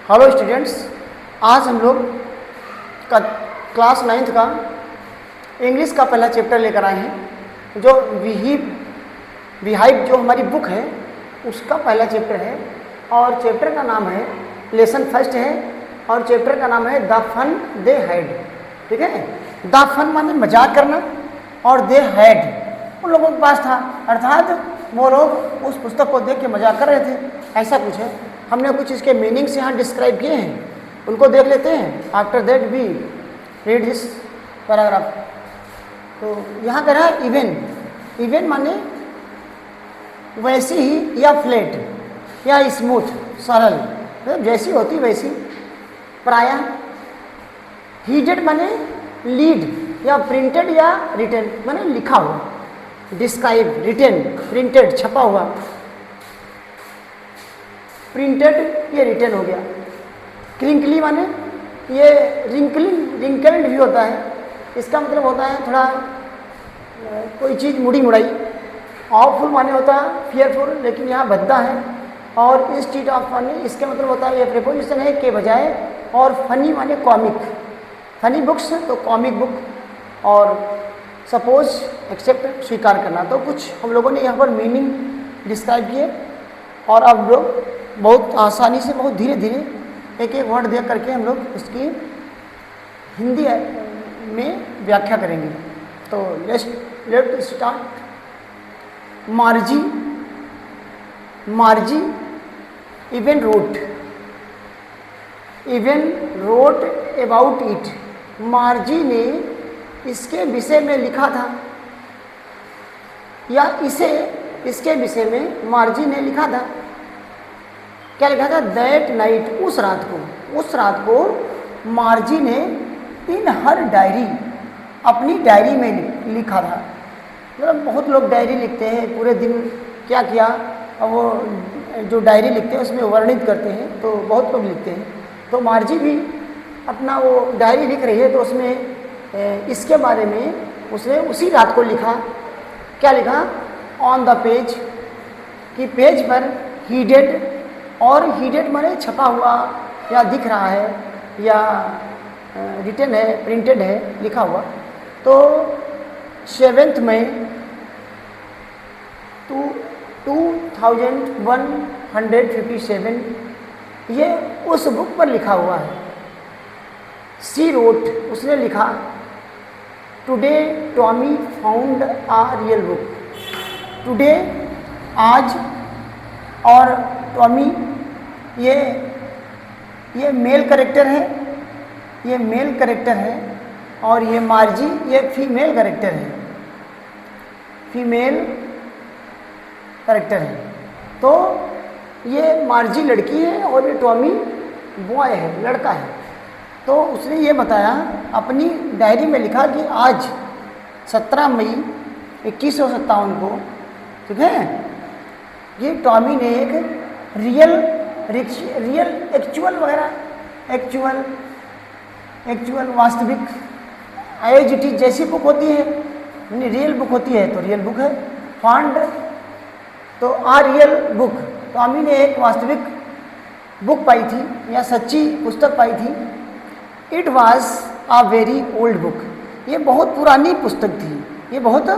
Hello students, आज हम लोग का क्लास 9th का इंग्लिश का पहला चैप्टर लेकर आए हैं। जो विहाइव जो हमारी बुक है उसका पहला चैप्टर है और चैप्टर का नाम है, लेसन फर्स्ट है और चैप्टर का नाम है द फन दे हैड। ठीक है, द फन माने मजाक करना और दे हैड उन लोगों के पास था, अर्थात वो लोग उस पुस्तक को देख के मजाक कर रहे थे, ऐसा कुछ है। हमने कुछ इसके मीनिंग्स यहाँ डिस्क्राइब किए हैं, उनको देख लेते हैं। After that we read this paragraph. तो यहाँ कह रहा है इवन। इवन माने वैसी ही या फ्लैट या स्मूथ, सरल, तो जैसी होती वैसी। प्रायः हीडेड माने लीड या प्रिंटेड या रिटन माने लिखा हुआ। डिस्क्राइब, रिटन, प्रिंटेड छपा हुआ। प्रिंटेड ये रिटन हो गया। क्रिंकली माने ये रिंकल्ड भी होता है, इसका मतलब होता है थोड़ा कोई चीज़ मुड़ी मुड़ाई। ऑफुल माने होता है फियरफुल, लेकिन यहाँ भद्दा है। और इस चीज ऑफ फनी, इसके मतलब होता है ये प्रीपोजिशन है के बजाय। और फनी माने कॉमिक, फनी बुक्स तो कॉमिक बुक। और सपोज, एक्सेप्ट स्वीकार करना। तो कुछ हम लोगों ने यहाँ पर मीनिंग डिस्क्राइब किए और अब लोग बहुत आसानी से, बहुत धीरे धीरे एक एक वर्ड देख करके हम लोग उसकी हिंदी में व्याख्या करेंगे। तो let start. मार्जी, मार्जी even wrote about it. मार्जी ने इसके विषय में लिखा था, या इसके विषय में मार्जी ने लिखा था। क्या लिखा था? दैट नाइट, उस रात को मार्जी ने इन हर डायरी, अपनी डायरी में लिखा था। मतलब बहुत लोग डायरी लिखते हैं, पूरे दिन क्या किया, और वो जो डायरी लिखते हैं उसमें वर्णित करते हैं, तो बहुत लोग लिखते हैं। तो मार्जी भी अपना वो डायरी लिख रही है, तो उसमें इसके बारे में उसने उसी रात को लिखा। क्या लिखा? ऑन द पेज, कि पेज पर हीडेड, और हीडेड माने छपा हुआ या दिख रहा है या रिटन है, प्रिंटेड है, लिखा हुआ। तो 7 मई 2157 ये उस बुक पर लिखा हुआ है। सी रोट, उसने लिखा, टुडे टॉमी फाउंड आ रियल बुक। टुडे, आज, और टॉमी ये मेल कैरेक्टर है, ये मेल कैरेक्टर है। और ये मार्जी ये फीमेल कैरेक्टर है, फीमेल कैरेक्टर है। तो ये मार्जी लड़की है और ये टॉमी बॉय है, लड़का है। तो उसने ये बताया, अपनी डायरी में लिखा कि आज 17 मई 2157 को, ठीक है, ये टॉमी ने एक रियल एक्चुअल वगैरह, एक्चुअल वास्तविक, एज इट इज जैसी बुक होती है, यानी रियल बुक होती है तो रियल बुक है। फाउंड तो आ रियल बुक, टॉमी ने एक वास्तविक बुक पाई थी या सच्ची पुस्तक पाई थी। It was a very old book, ये बहुत पुरानी पुस्तक थी, ये बहुत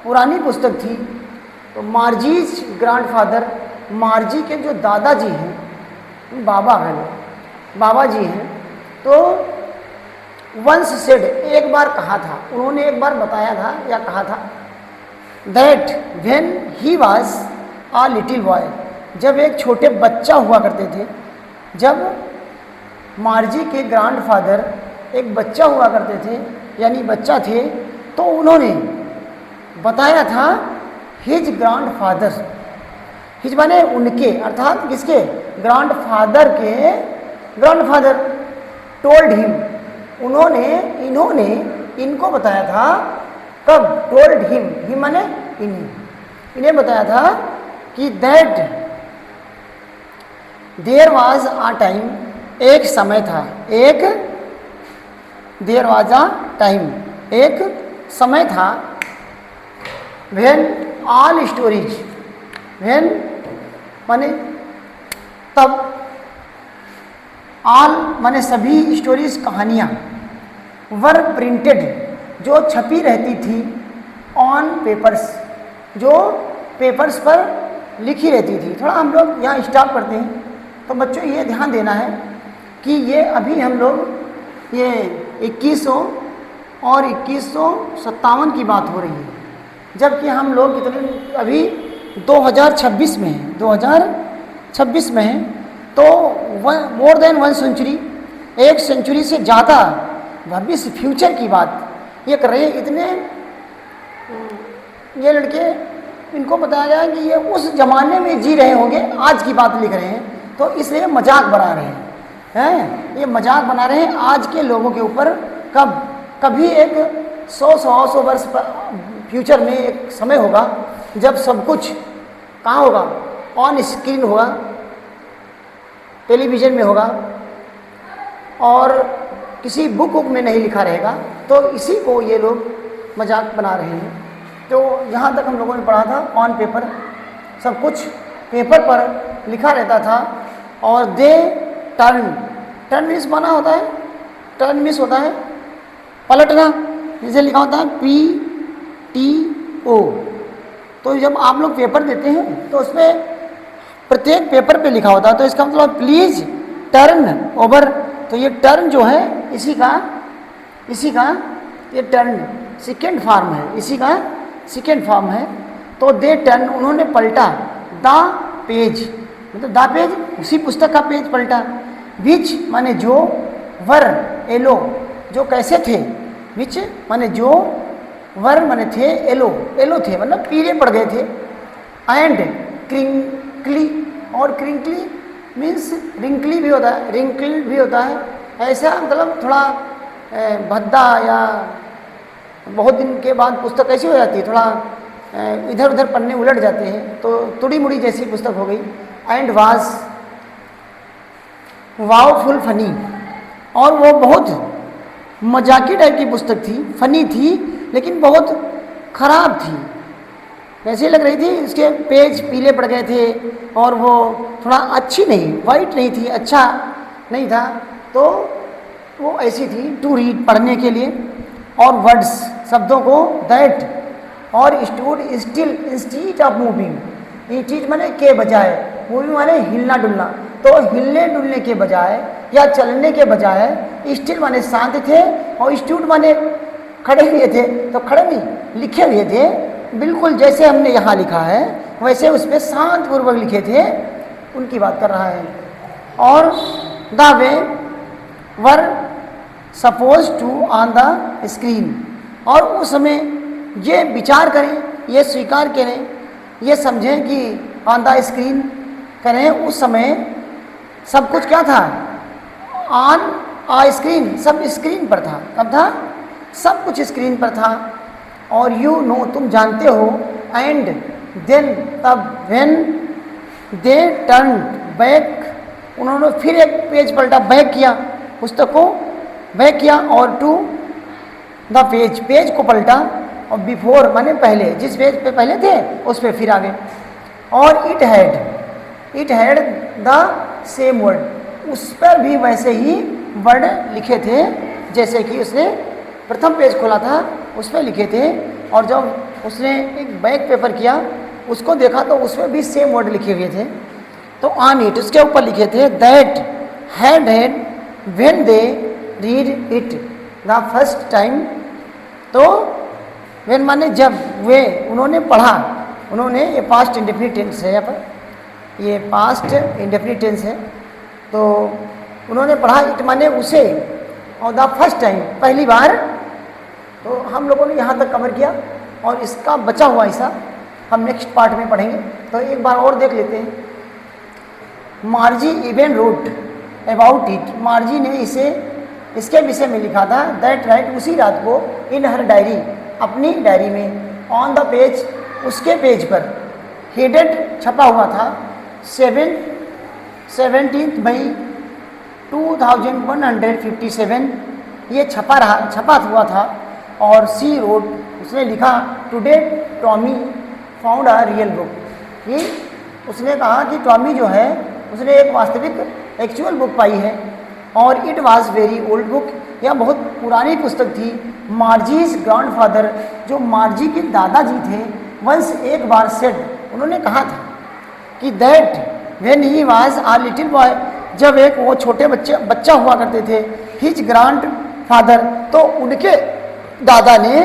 पुरानी पुस्तक थी। तो मार्जीज ग्रैंडफादर, मार्जी के जो दादाजी हैं, बाबा जी हैं, तो वंस सेड, एक बार कहा था, उन्होंने एक बार बताया था या कहा था, that when he was uh little boy, जब एक छोटे बच्चा हुआ करते थे, जब मार्जी के ग्रैंडफादर एक बच्चा हुआ करते थे, यानी बच्चा थे, तो उन्होंने बताया था हिज ग्रैंडफादर, हिज माने उनके, अर्थात किसके? ग्रैंडफादर के ग्रैंडफादर। टोल्ड हिम, इन्होंने इनको बताया था। कब? टोल्ड हिम माने इन्हें बताया था कि that there was a time, एक समय था, देयर वाज आ टाइम, एक समय था। व्हेन ऑल स्टोरीज, व्हेन माने तब, ऑल माने सभी स्टोरीज कहानियाँ, वर प्रिंटेड जो छपी रहती थी, ऑन पेपर्स जो पेपर्स पर लिखी रहती थी। थोड़ा हम लोग यहाँ स्टॉप करते हैं। तो बच्चों ये ध्यान देना है कि ये अभी हम लोग ये 2100 और 2157 की बात हो रही है, जबकि हम लोग कितने अभी 2026 में हैं, 2026 में हैं। तो मोर देन 1 सेंचुरी, 1 सेंचुरी से ज़्यादा भविष्य फ्यूचर की बात ये कर रहे हैं। इतने ये लड़के, इनको बताया गया कि ये उस ज़माने में जी रहे होंगे, आज की बात लिख रहे हैं, तो इसलिए मजाक बना रहे हैं। ये मजाक बना रहे हैं आज के लोगों के ऊपर। कभी एक 100 वर्ष फ्यूचर में एक समय होगा जब सब कुछ कहाँ होगा, ऑन स्क्रीन होगा, टेलीविज़न में होगा और किसी बुक में नहीं लिखा रहेगा। तो इसी को ये लोग मजाक बना रहे हैं। तो यहाँ तक हम लोगों ने पढ़ा था, ऑन पेपर, सब कुछ पेपर पर लिखा रहता था। और दे टर्न मीन्स बना होता है, टर्न मीन्स होता है पलटना, जिसे लिखा होता है PTO। तो जब आप लोग पेपर देते हैं तो उसमें प्रत्येक पेपर पे लिखा होता है, तो इसका मतलब प्लीज़ टर्न ओवर। तो ये टर्न जो है इसी का ये टर्न सेकेंड फॉर्म है, इसी का सेकेंड फॉर्म है। तो दे टर्न, उन्होंने पलटा, द पेज मतलब द पेज उसी पुस्तक का पेज पलटा। विच माने जो, वर एलो जो कैसे थे, विच माने जो, वर माने थे, एलो थे मतलब पीले पड़ गए थे। एंड क्रिंकली, और क्रिंकली मीन्स रिंकली भी होता है, रिंकल भी होता है। ऐसा मतलब थोड़ा भद्दा या बहुत दिन के बाद पुस्तक ऐसी हो जाती है, थोड़ा इधर उधर पन्ने उलट जाते हैं, तो तुड़ी मुड़ी जैसी पुस्तक हो गई। एंड वाज वावफुल फनी, और वो बहुत मजाकी टाइप की पुस्तक थी, फनी थी लेकिन बहुत ख़राब थी। कैसी लग रही थी, इसके पेज पीले पड़ गए थे और वो थोड़ा अच्छी नहीं, वाइट नहीं थी, अच्छा नहीं था। तो वो ऐसी थी टू रीड, पढ़ने के लिए। और वर्ड्स शब्दों को, दैट और stood still instead of moving, ये चीज़ माने के बजाय, मूविंग माने हिलना डुलना, तो हिलने डुलने के बजाय या चलने के बजाय स्टिल माने शांत थे, और स्टूड माने खड़े हुए थे, तो खड़े नहीं लिखे हुए थे, बिल्कुल जैसे हमने यहाँ लिखा है वैसे उस पर शांतपूर्वक लिखे थे, उनकी बात कर रहा है। और the way were suppose to on the screen, और उस समय ये विचार करें, ये स्वीकार करें, ये समझें कि ऑन द स्क्रीन करें, उस समय सब कुछ क्या था, ऑन आ स्क्रीन, सब स्क्रीन पर था। कब था, सब कुछ स्क्रीन पर था। और यू नो तुम जानते हो, एंड देन तब, व्हेन दे टर्न बैक, उन्होंने फिर एक पेज पलटा, बैक किया, पुस्तक को बैक किया, और टू द पेज, पेज को पलटा, और बिफोर माने पहले, जिस पेज पे पहले थे उस पे फिर आगे। और it had the same word, उस पर भी वैसे ही वर्ड लिखे थे जैसे कि उसने प्रथम पेज खोला था उस पर लिखे थे। और जब उसने एक बैक पेपर किया उसको देखा तो उसमें भी सेम वर्ड लिखे हुए थे। तो ऑन इट, उसके ऊपर लिखे थे, that had when they read it the first time. तो व्हेन माने जब, वे उन्होंने पढ़ा, उन्होंने, ये पास्ट इंडेफिनिट टेंस है, यहाँ पर ये पास्ट इंडेफिनिट टेंस है। तो उन्होंने पढ़ा, इट माने उसे, और द फर्स्ट टाइम पहली बार। तो हम लोगों ने यहाँ तक कवर किया और इसका बचा हुआ हिस्सा हम नेक्स्ट पार्ट में पढ़ेंगे। तो एक बार और देख लेते हैं। मार्जी इवन रोट अबाउट इट, मार्जी ने इसे, इसके विषय में लिखा था, दैट राइट उसी रात को, इन हर डायरी, अपनी डायरी में, ऑन द पेज, उसके पेज पर, हेडेड छपा हुआ था, 17 मई 2157 ये छपा हुआ था। और सी रोड, उसने लिखा, today Tommy found a real book, ये उसने कहा कि टॉमी जो है उसने एक वास्तविक एक्चुअल बुक पाई है। और it was very old book, यह बहुत पुरानी पुस्तक थी। मार्जीज ग्रैंडफादर, जो मार्जी के दादाजी थे, वंस एक बार सेड, उन्होंने कहा था कि that when he was uh little boy, जब एक वो छोटे बच्चा हुआ करते थे, हिज ग्रैंडफादर, तो उनके दादा ने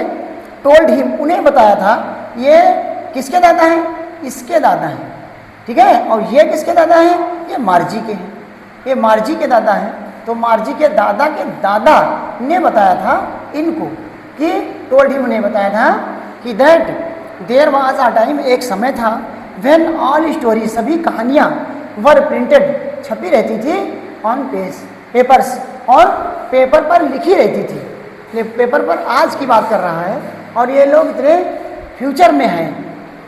टोल्ड हिम, उन्हें बताया था, ये किसके दादा हैं? इसके दादा हैं, ठीक है। और ये किसके दादा हैं? ये मार्जी के हैं, ये मार्जी के दादा हैं। तो मार्जी के दादा ने बताया था इनको कि टोल्ड हिम, ने बताया था कि that there was a time, एक समय था, व्हेन ऑल स्टोरी, सभी कहानियाँ, वर प्रिंटेड, छपी रहती थी, ऑन पेपर्स, और पेपर पर लिखी रहती थी। ये पेपर पर आज की बात कर रहा है, और ये लोग इतने फ्यूचर में हैं,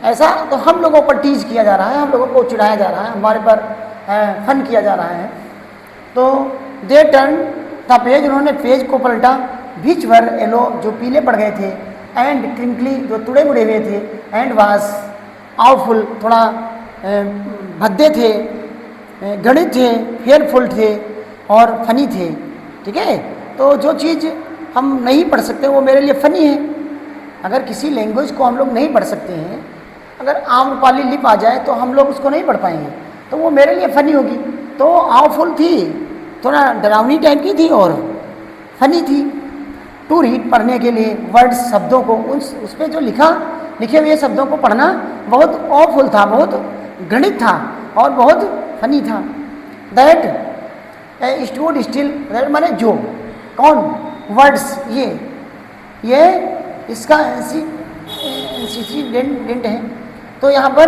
ऐसा तो हम लोगों पर टीज किया जा रहा है, हम लोगों को चिढ़ाया जा रहा है, हमारे पर फन किया जा रहा है। तो दे टर्न द पेज, उन्होंने पेज को पलटा, बीच वर येलो, जो पीले पड़ गए थे, एंड क्रिंकली, जो तुड़े मुड़े हुए थे, एंड वास आवफुल, थोड़ा भद्दे थे, गणित थे, फेयरफुल थे, और फनी थे, ठीक है। तो जो चीज़ हम नहीं पढ़ सकते वो मेरे लिए फ़नी है। अगर किसी लैंग्वेज को हम लोग नहीं पढ़ सकते हैं, अगर आम्रपाली लिप आ जाए तो हम लोग उसको नहीं पढ़ पाएंगे, तो वो मेरे लिए फ़नी होगी। तो आवफुल थी, थोड़ा डरावनी टाइप की थी, और फनी थी। टू रीड, पढ़ने के लिए, वर्ड्स, शब्दों को, उस पर जो लिखे हुए शब्दों को पढ़ना बहुत ऑफुल था, बहुत गणित था, और बहुत फनी था। दैट स्टूड स्टिल, दैट माने जो, कौन, वर्ड्स, ये इसका एंसीडेंट है। तो यहाँ पर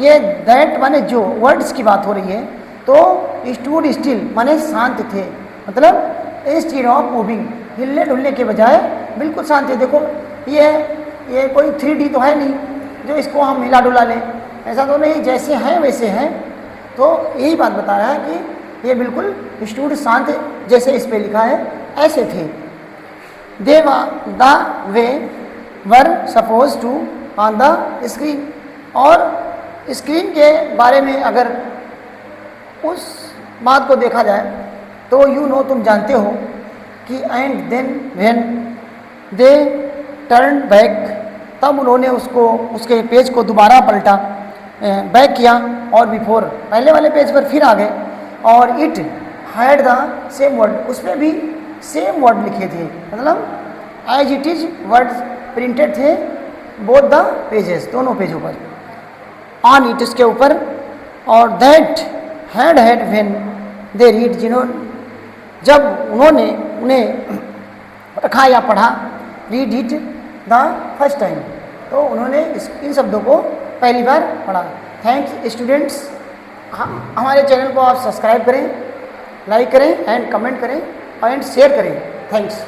ये दैट माने जो, वर्ड्स की बात हो रही है। तो स्टूड स्टिल माने शांत थे, मतलब इंस्टेड ऑफ मूविंग, हिलने डुलने के बजाय बिल्कुल शांत थे। देखो ये कोई 3D तो है नहीं जो इसको हम हिला डुला लें, ऐसा तो नहीं, जैसे हैं वैसे हैं। तो यही बात बता रहा है कि ये बिल्कुल स्टूड, शांत, जैसे इस पे लिखा है ऐसे थे। They the way were suppose to on the screen, और स्क्रीन के बारे में अगर उस बात को देखा जाए तो यू नो, तुम जानते हो कि and then when they turn back, तब उन्होंने उसके पेज को दोबारा पलटा, बैक किया, और बिफोर, पहले वाले पेज पर फिर आ गए, और it had the same word, उसमें भी सेम वर्ड लिखे थे, मतलब as it is words printed थे, बोथ द पेजेस, दोनों पेजों पर, ऑन इट, इसके ऊपर, और that had when they read, जब उन्होंने उन्हें रखा या पढ़ा, read it the first time, तो उन्होंने इन शब्दों को पहली बार पढ़ा। थैंक्स स्टूडेंट्स, हमारे चैनल को आप सब्सक्राइब करें, लाइक करें, एंड कमेंट करें, एंड शेयर करें। थैंक्स।